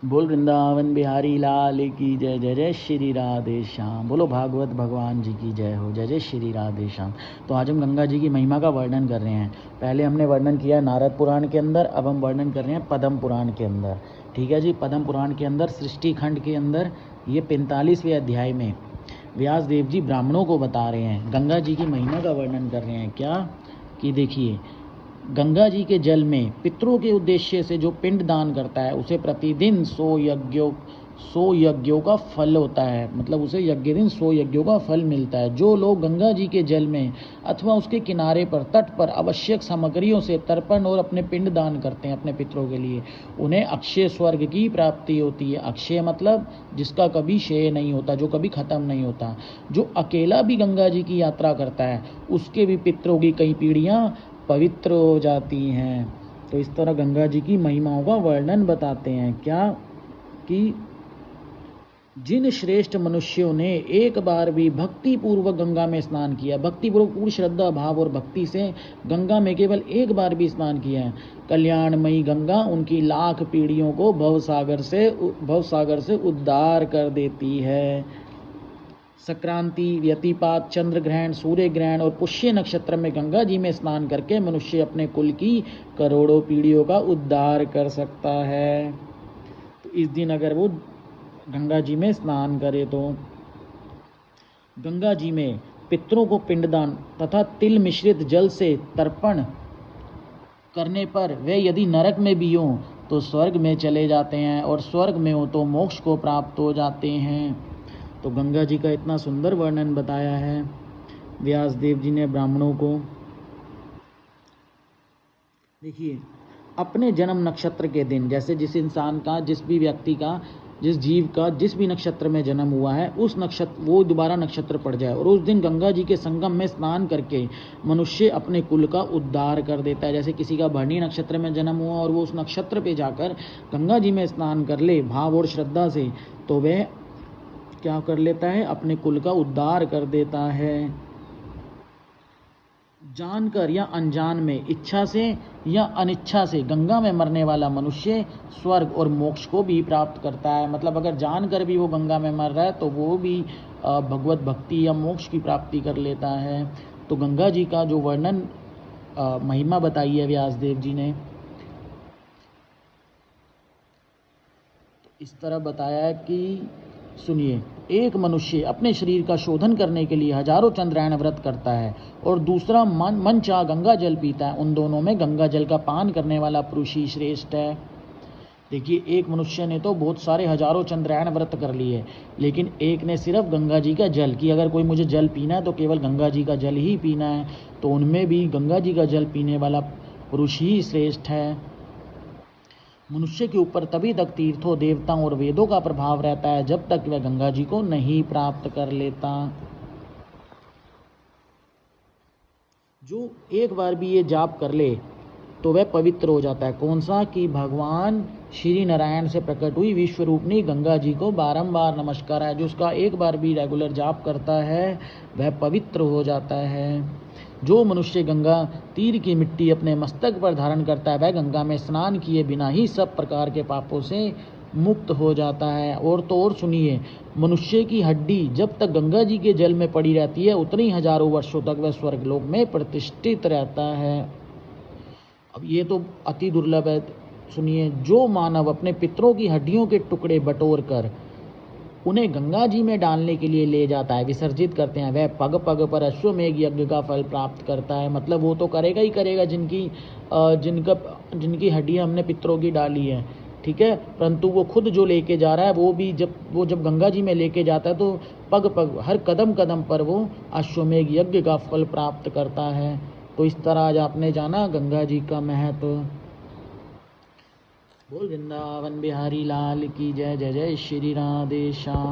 बोल वृंदावन बिहारी लाल की जय। जय जय श्री राधे श्याम। बोलो भागवत भगवान जी की जय हो। जय जय श्री राधे श्याम। तो आज हम गंगा जी की महिमा का वर्णन कर रहे हैं। पहले हमने वर्णन किया नारद पुराण के अंदर, अब हम वर्णन कर रहे हैं पद्म पुराण के अंदर। ठीक है जी। पद्म पुराण के अंदर सृष्टि खंड के अंदर ये 45वें अध्याय में व्यास देव जी ब्राह्मणों को बता रहे हैं, गंगा जी की महिमा का वर्णन कर रहे हैं। क्या कि देखिए, गंगा जी के जल में पितरों के उद्देश्य से जो पिंड दान करता है उसे प्रतिदिन 100 यज्ञों का फल होता है। मतलब उसे यज्ञ दिन 100 यज्ञों का फल मिलता है। जो लोग गंगा जी के जल में अथवा उसके किनारे पर तट पर आवश्यक सामग्रियों से तर्पण और अपने पिंड दान करते हैं अपने पितरों के लिए, उन्हें अक्षय स्वर्ग की प्राप्ति होती है। अक्षय मतलब जिसका कभी क्षय नहीं होता, जो कभी खत्म नहीं होता। जो अकेला भी गंगा जी की यात्रा करता है उसके भी पितरों की कई पीढ़ियां पवित्र हो जाती हैं। तो इस तरह गंगा जी की महिमाओं का वर्णन बताते हैं। क्या कि जिन श्रेष्ठ मनुष्यों ने एक बार भी भक्ति पूर्वक गंगा में स्नान किया, भक्ति पूर्वक पूर्ण श्रद्धा भाव और भक्ति से गंगा में केवल एक बार भी स्नान किया है, कल्याणमयी गंगा उनकी लाख पीढ़ियों को भवसागर से उद्धार कर देती है। संक्रांति, व्यतिपात, चंद्र ग्रहण, सूर्य ग्रहण और पुष्य नक्षत्र में गंगा जी में स्नान करके मनुष्य अपने कुल की करोड़ों पीढ़ियों का उद्धार कर सकता है। तो इस दिन अगर वो गंगा जी में स्नान करे तो गंगा जी में पितरों को पिंडदान तथा तिल मिश्रित जल से तर्पण करने पर वे यदि नरक में भी हों तो स्वर्ग में चले जाते हैं, और स्वर्ग में हो तो मोक्ष को प्राप्त हो जाते हैं। तो गंगा जी का इतना सुंदर वर्णन बताया है व्यास देव जी ने ब्राह्मणों को। देखिए, अपने जन्म नक्षत्र के दिन, जैसे जिस इंसान का, जिस भी व्यक्ति का, जिस जीव का जिस भी नक्षत्र में जन्म हुआ है उस नक्षत्र वो दोबारा नक्षत्र पड़ जाए और उस दिन गंगा जी के संगम में स्नान करके मनुष्य अपने कुल का उद्धार कर देता है। जैसे किसी का भरणी नक्षत्र में जन्म हुआ और वो उस नक्षत्र पे जाकर गंगा जी में स्नान कर ले भाव और श्रद्धा से, तो वह क्या कर लेता है, अपने कुल का उद्धार कर देता है। जानकर या अनजान में, इच्छा से या अनिच्छा से गंगा में मरने वाला मनुष्य स्वर्ग और मोक्ष को भी प्राप्त करता है। मतलब अगर जानकर भी वो गंगा में मर रहा है तो वो भी भगवत भक्ति या मोक्ष की प्राप्ति कर लेता है। तो गंगा जी का जो वर्णन महिमा बताई है व्यास देव जी ने, इस तरह बताया है कि सुनिए, एक मनुष्य अपने शरीर का शोधन करने के लिए हजारों चंद्रायण व्रत करता है और दूसरा मन चाह गंगा जल पीता है। उन दोनों में गंगा जल का पान करने वाला पुरुष ही श्रेष्ठ है। देखिए, एक मनुष्य ने तो बहुत सारे हजारों चंद्रायण व्रत कर लिए, लेकिन एक ने सिर्फ गंगा जी का जल, कि अगर कोई मुझे जल पीना है तो केवल गंगा जी का जल ही पीना है, तो उनमें भी गंगा जी का जल पीने वाला पुरुष ही श्रेष्ठ है। मनुष्य के ऊपर तभी तक तीर्थों, देवताओं और वेदों का प्रभाव रहता है जब तक वह गंगा जी को नहीं प्राप्त कर लेता। जो एक बार भी ये जाप कर ले तो वह पवित्र हो जाता है। कौन सा? कि भगवान श्री नारायण से प्रकट हुई विश्व रूपनी गंगा जी को बारंबार नमस्कार है। जो उसका एक बार भी रेगुलर जाप करता है वह पवित्र हो जाता है। जो मनुष्य गंगा तीर की मिट्टी अपने मस्तक पर धारण करता है वह गंगा में स्नान किए बिना ही सब प्रकार के पापों से मुक्त हो जाता है। और तो और सुनिए, मनुष्य की हड्डी जब तक गंगा जी के जल में पड़ी रहती है उतनी हजारों वर्षों तक वह स्वर्गलोक में प्रतिष्ठित रहता है। अब ये तो अति दुर्लभ है। सुनिए, जो मानव अपने पितरों की हड्डियों के टुकड़े बटोर कर उन्हें गंगा जी में डालने के लिए ले जाता है, विसर्जित करते हैं, वह पग पग पर अश्वमेघ यज्ञ का फल प्राप्त करता है। मतलब वो तो करेगा ही करेगा जिनकी हड्डियां हमने पितरों की डाली है, ठीक है, परंतु वो खुद जो लेके जा रहा है वो भी जब गंगा जी में लेके जाता है तो पग पग हर कदम कदम पर वो अश्वमेघ यज्ञ का फल प्राप्त करता है। तो इस तरह आज आपने जाना गंगा जी का महत्व। बोल वृंदावन बिहारी लाल की जय। जय जय श्री राधे श्याम।